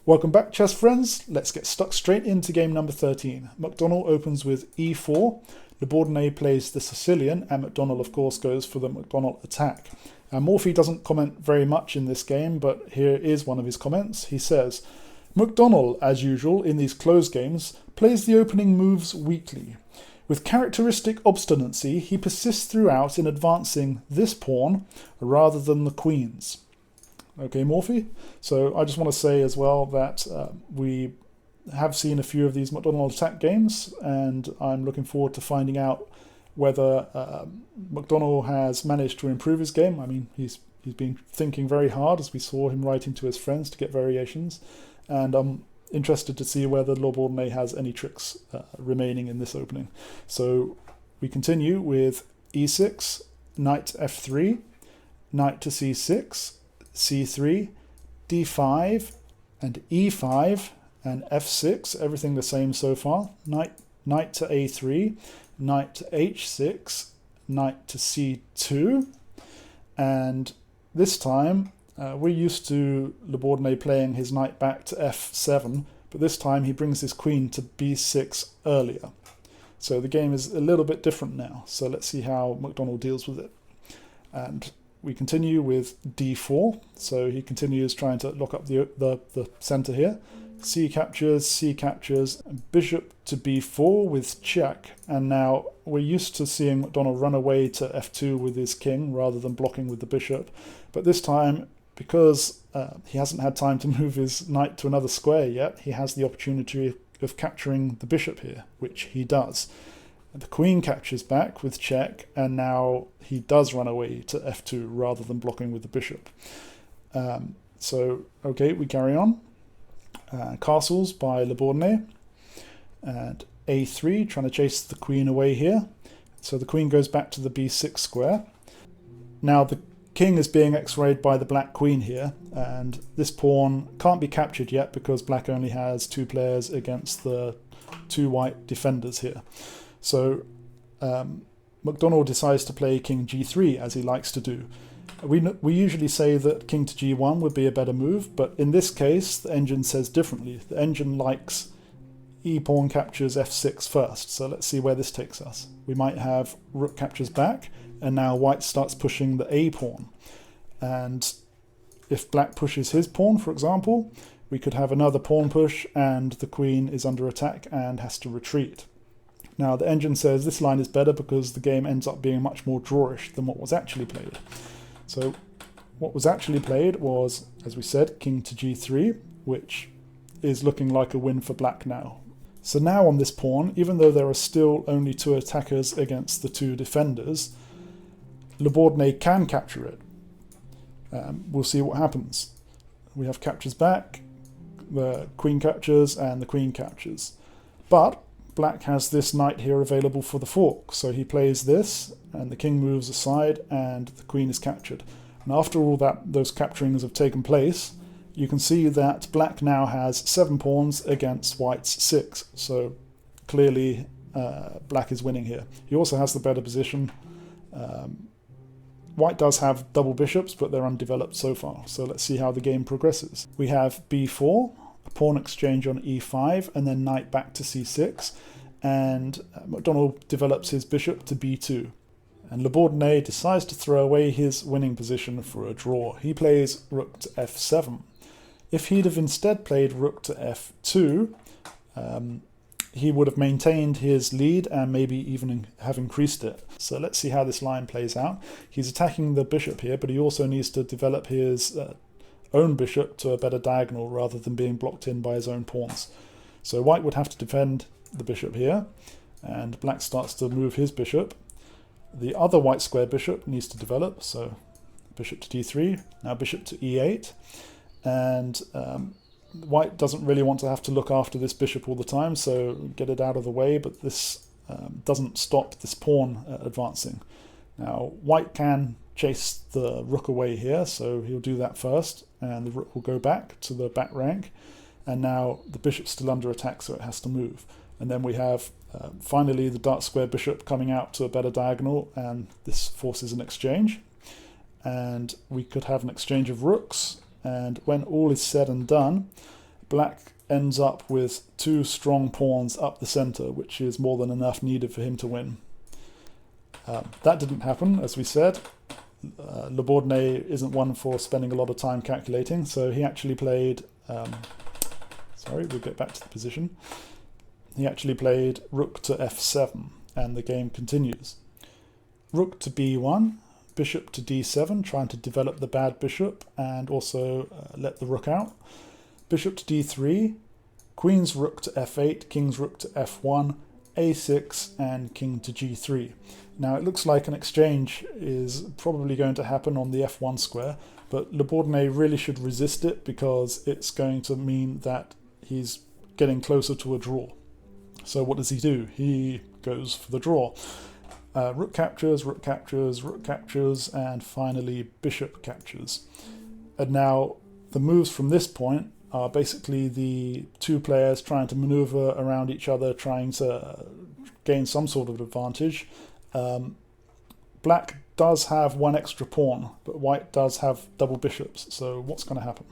Welcome back, chess friends. Let's get stuck straight into game number 13. McDonnell opens with e4. The Bourdonnais plays the Sicilian, and McDonnell, of course, goes for the McDonnell attack. Morphy doesn't comment very much in this game, but here is one of his comments. He says, McDonnell, as usual in these close games, plays the opening moves weakly. With characteristic obstinacy, he persists throughout in advancing this pawn rather than the queen's. Okay, Morphy? So I just want to say as well that we have seen a few of these McDonnell attack games, and I'm looking forward to finding out whether McDonnell has managed to improve his game. I mean, he's been thinking very hard, as we saw him writing to his friends to get variations, and I'm interested to see whether labourdonnais has any tricks remaining in this opening. So we continue with e6, knight f3, knight to c6, c3, d5, and e5, and f6, everything the same so far. Knight to a3, knight to h6, knight to c2, and this time we're used to labourdonnais playing his knight back to f7, but this time he brings his queen to b6 earlier. So the game is a little bit different now, so let's see how McDonnell deals with it. And we continue with d4, so he continues trying to lock up the center here. C captures, and bishop to b4 with check. And now we're used to seeing McDonnell run away to f2 with his king rather than blocking with the bishop. But this time, because he hasn't had time to move his knight to another square yet, he has the opportunity of capturing the bishop here, which he does. The queen captures back with check, and now he does run away to f2 rather than blocking with the bishop. Okay, we carry on. Castles by labourdonnais, and a3, trying to chase the queen away here. So the queen goes back to the b6 square. Now the king is being x-rayed by the black queen here, and this pawn can't be captured yet because black only has two players against the two white defenders here. So McDonnell decides to play king g3, as he likes to do. We usually say that king to g1 would be a better move, but in this case the engine says differently. The engine likes e-pawn captures f6 first, so let's see where this takes us. We might have rook captures back, and now white starts pushing the a-pawn. And if black pushes his pawn, for example, we could have another pawn push, and the queen is under attack and has to retreat. Now the engine says this line is better because the game ends up being much more drawish than what was actually played. So what was actually played was, as we said, king to g3, which is looking like a win for black now. So now on this pawn, even though there are still only two attackers against the two defenders, labourdonnais can capture it. We'll see what happens. We have captures back, the queen captures, and the queen captures. But black has this knight here available for the fork, so he plays this, and the king moves aside, and the queen is captured. And after all those capturings have taken place, you can see that black now has 7 pawns against white's 6, so clearly black is winning here. He also has the better position. White does have double bishops, but they're undeveloped so far, so let's see how the game progresses. We have b4, a pawn exchange on e5, and then knight back to c6, and McDonnell develops his bishop to b2. And labourdonnais decides to throw away his winning position for a draw. He plays rook to f7. If he'd have instead played rook to f2, he would have maintained his lead and maybe even have increased it. So let's see how this line plays out. He's attacking the bishop here, but he also needs to develop his own bishop to a better diagonal rather than being blocked in by his own pawns. So white would have to defend the bishop here, and black starts to move his bishop. The other white square bishop needs to develop, so bishop to d3, now bishop to e8, and white doesn't really want to have to look after this bishop all the time, so get it out of the way, but this doesn't stop this pawn advancing. Now white can chase the rook away here, so he'll do that first, and the rook will go back to the back rank, and now the bishop's still under attack, so it has to move. And then we have finally the dark square bishop coming out to a better diagonal, and this forces an exchange. And we could have an exchange of rooks, and when all is said and done, Black ends up with 2 strong pawns up the center, which is more than enough needed for him to win. That didn't happen, as we said. Le Bourdonnais isn't one for spending a lot of time calculating, so he actually played... sorry, we'll get back to the position. He actually played rook to f7, and the game continues. Rook to b1, bishop to d7, trying to develop the bad bishop and also let the rook out. Bishop to d3, queen's rook to f8, king's rook to f1, a6, and king to g3. Now it looks like an exchange is probably going to happen on the f1 square, but Le Bourdonnais really should resist it because it's going to mean that he's getting closer to a draw. So what does he do? He goes for the draw. Rook captures, rook captures, rook captures, and finally bishop captures. And now the moves from this point are basically the 2 players trying to maneuver around each other, trying to gain some sort of advantage. Black does have 1 extra pawn, but white does have double bishops, so what's going to happen?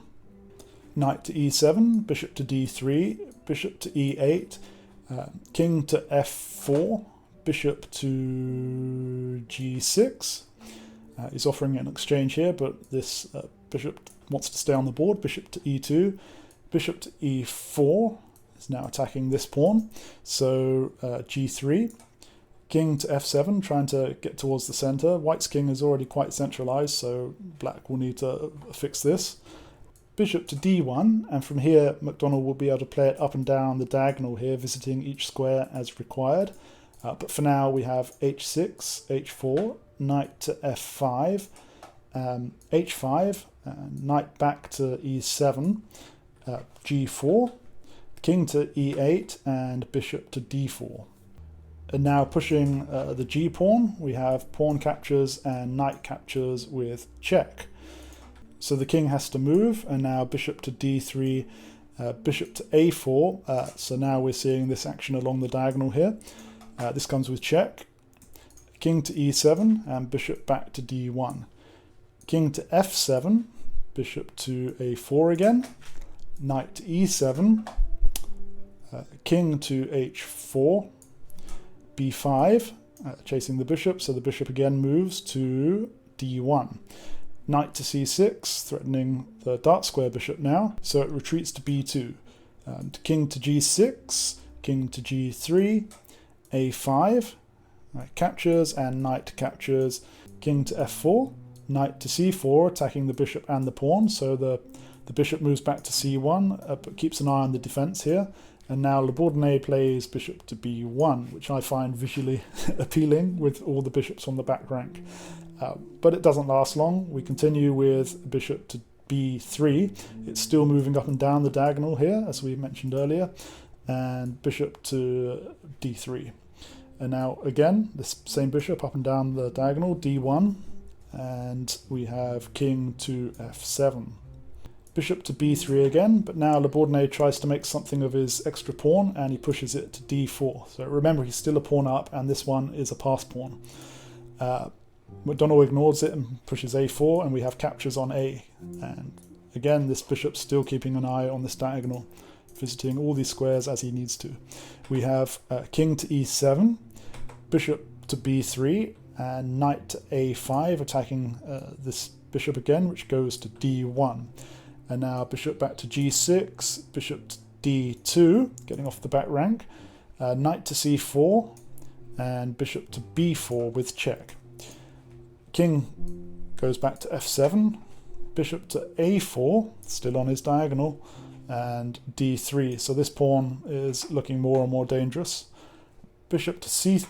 Knight to e7, bishop to d3, bishop to e8, king to f4, bishop to g6. He's offering an exchange here, but this bishop wants to stay on the board. Bishop to e2, bishop to e4 is now attacking this pawn, so g3. King to f7, trying to get towards the center. White's king is already quite centralized, so black will need to fix this. Bishop to d1, and from here McDonnell will be able to play it up and down the diagonal here, visiting each square as required. But for now we have h6, h4, knight to f5, h5, knight back to e7, g4, king to e8, and bishop to d4. And now pushing the g-pawn, we have pawn captures and knight captures with check. So the king has to move, and now bishop to d3, bishop to a4. So now we're seeing this action along the diagonal here. This comes with check. King to e7, and bishop back to d1. King to f7, bishop to a4 again. Knight to e7, king to h4. b5, chasing the bishop, so the bishop again moves to d1. Knight to c6, threatening the dark square bishop now, so it retreats to b2. King to g6, king to g3, a5, captures, and knight captures. King to f4, knight to c4, attacking the bishop and the pawn, so the bishop moves back to c1, but keeps an eye on the defense here. And now Le Bourdonnais plays bishop to b1, which I find visually appealing with all the bishops on the back rank. But it doesn't last long. We continue with bishop to b3. It's still moving up and down the diagonal here, as we mentioned earlier, and bishop to d3. And now again, this same bishop up and down the diagonal, d1, and we have king to f7. Bishop to b3 again, but now Le Bourdonnais tries to make something of his extra pawn, and he pushes it to d4. So remember, he's still a pawn up, and this one is a passed pawn. McDonnell ignores it and pushes a4, and we have captures on a. And again, this bishop's still keeping an eye on this diagonal, visiting all these squares as he needs to. We have king to e7, bishop to b3, and knight to a5, attacking this bishop again, which goes to d1. And now bishop back to g6, bishop to d2, getting off the back rank, knight to c4, and bishop to b4 with check. King goes back to f7, bishop to a4, still on his diagonal, and d3. So this pawn is looking more and more dangerous. Bishop to c3,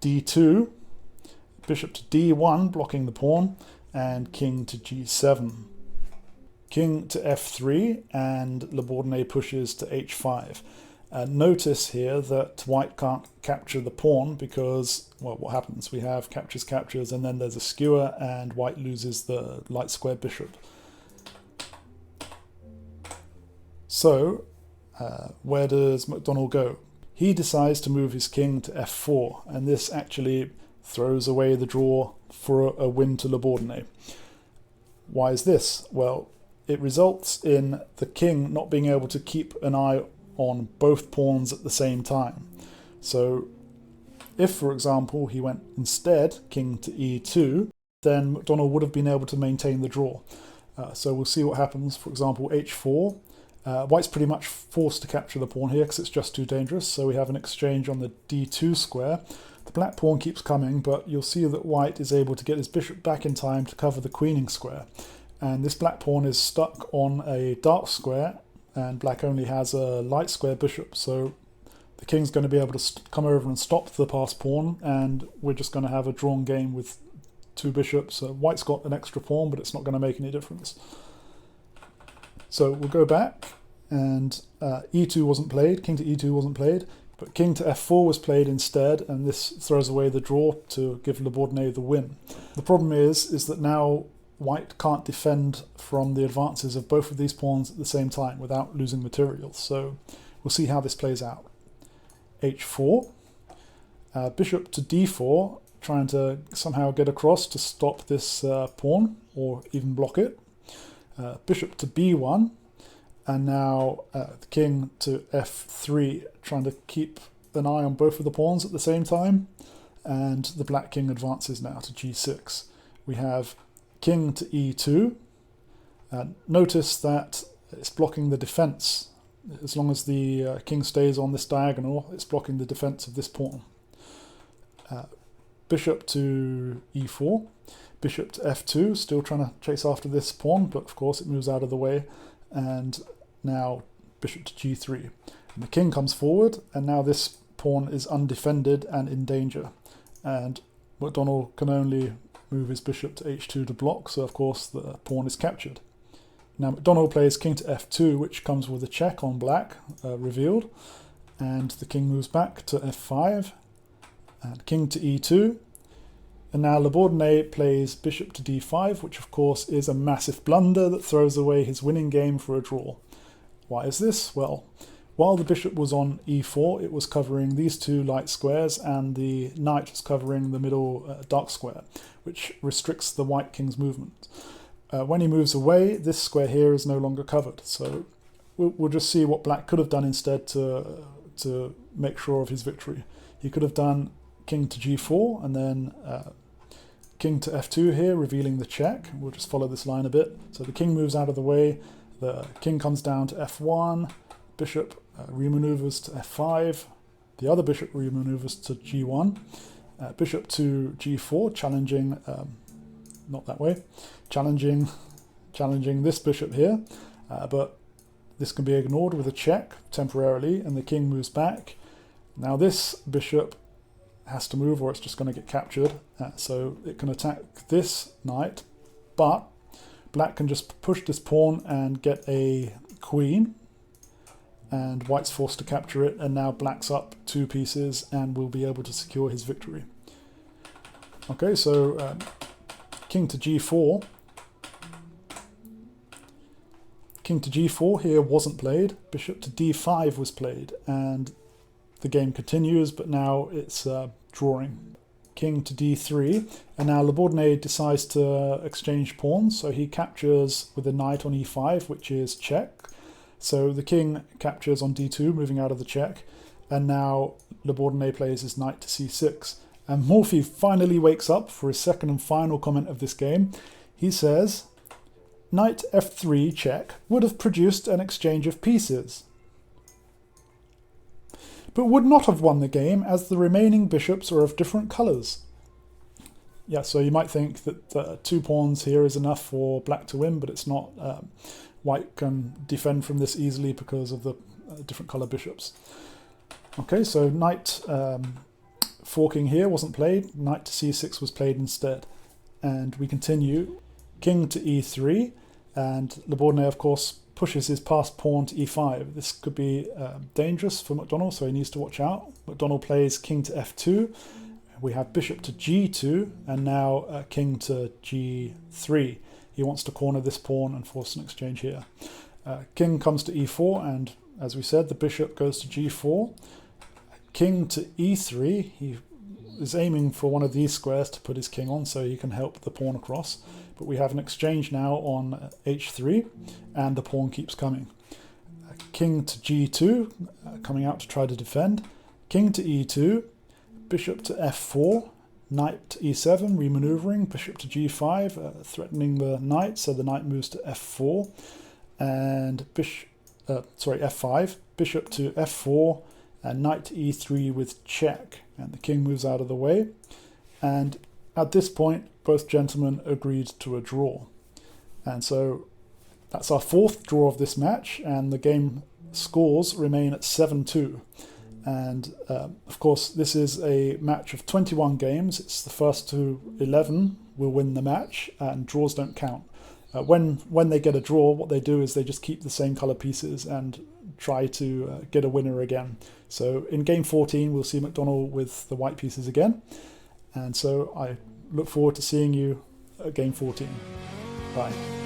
d2, bishop to d1, blocking the pawn, and king to g7. King to f3, and Le Bourdonnais pushes to h5. Notice here that white can't capture the pawn because, well, what happens? We have captures, and then there's a skewer, and white loses the light square bishop. So, where does McDonnell go? He decides to move his king to f4, and this actually throws away the draw for a win to Le Bourdonnais. Why is this? Well, it results in the king not being able to keep an eye on both pawns at the same time. So if, for example, he went instead king to e2, then McDonnell would have been able to maintain the draw. So we'll see what happens. For example, h4. White's pretty much forced to capture the pawn here because it's just too dangerous. So we have an exchange on the d2 square. The black pawn keeps coming, but you'll see that white is able to get his bishop back in time to cover the queening square. And this black pawn is stuck on a dark square, and black only has a light square bishop. So the king's going to be able to come over and stop the passed pawn, and we're just going to have a drawn game with two bishops. White's got an extra pawn, but it's not going to make any difference. So we'll go back, and e2 wasn't played, king to e2 wasn't played, but king to f4 was played instead, and this throws away the draw to give labourdonnais the win. The problem is that now white can't defend from the advances of both of these pawns at the same time without losing material. So we'll see how this plays out. h4, bishop to d4, trying to somehow get across to stop this pawn or even block it. Bishop to b1, and now the king to f3, trying to keep an eye on both of the pawns at the same time, and the black king advances now to g6. We have king to e2. Notice that it's blocking the defense. As long as the king stays on this diagonal, it's blocking the defense of this pawn. Bishop to e4. Bishop to f2, still trying to chase after this pawn, but of course it moves out of the way. And now bishop to g3. And the king comes forward, and now this pawn is undefended and in danger. And McDonnell can only move his bishop to h2 to block, so of course the pawn is captured. Now McDonnell plays king to f2, which comes with a check on black, revealed. And the king moves back to f5, and king to e2. And now labourdonnais plays bishop to d5, which of course is a massive blunder that throws away his winning game for a draw. Why is this? Well, while the bishop was on e4, it was covering these two light squares, and the knight was covering the middle dark square, which restricts the white king's movement. When he moves away, this square here is no longer covered. So we'll just see what black could have done instead to make sure of his victory. He could have done king to g4, and then king to f2 here, revealing the check. We'll just follow this line a bit. So the king moves out of the way, the king comes down to f1, bishop remaneuvers to f5, the other bishop remaneuvers to g1, bishop to g4, challenging, not that way, challenging this bishop here, but this can be ignored with a check temporarily, and the king moves back. Now this bishop has to move or it's just going to get captured, so it can attack this knight, but black can just push this pawn and get a queen, and white's forced to capture it, and now black's up two pieces and will be able to secure his victory. Okay, so king to g4. King to g4 here wasn't played, bishop to d5 was played, and the game continues, but now it's drawing. King to d3, and now labourdonnais decides to exchange pawns, so he captures with a knight on e5, which is check. So the king captures on d2, moving out of the check, and now labourdonnais plays his knight to c6. And Morphy finally wakes up for his second and final comment of this game. He says, knight f3 check would have produced an exchange of pieces, but would not have won the game as the remaining bishops are of different colours. Yeah, so you might think that 2 pawns here is enough for black to win, but it's not. White can defend from this easily because of the different colour bishops. Okay, so knight forking here wasn't played, knight to c6 was played instead. And we continue, king to e3, and labourdonnais of course pushes his passed pawn to e5. This could be dangerous for McDonnell, so he needs to watch out. McDonnell plays king to f2. We have bishop to g2, and now king to g3. He wants to corner this pawn and force an exchange here. King comes to e4, and as we said, the bishop goes to g4. King to e3. He is aiming for one of these squares to put his king on so he can help the pawn across. but we have an exchange now on h3, and the pawn keeps coming. King to g2, coming out to try to defend. King to e2, bishop to f4, knight to e7, remaneuvering, bishop to g5, threatening the knight, so the knight moves to f4, and f5, bishop to f4, and knight to e3 with check, and the king moves out of the way. And at this point, both gentlemen agreed to a draw. And so that's our fourth draw of this match, and the game scores remain at 7-2. And of course, this is a match of 21 games. It's the first to 11 will win the match, and draws don't count. When they get a draw, what they do is they just keep the same color pieces and try to get a winner again. So in game 14, we'll see McDonnell with the white pieces again. And so I look forward to seeing you at game 14. Bye.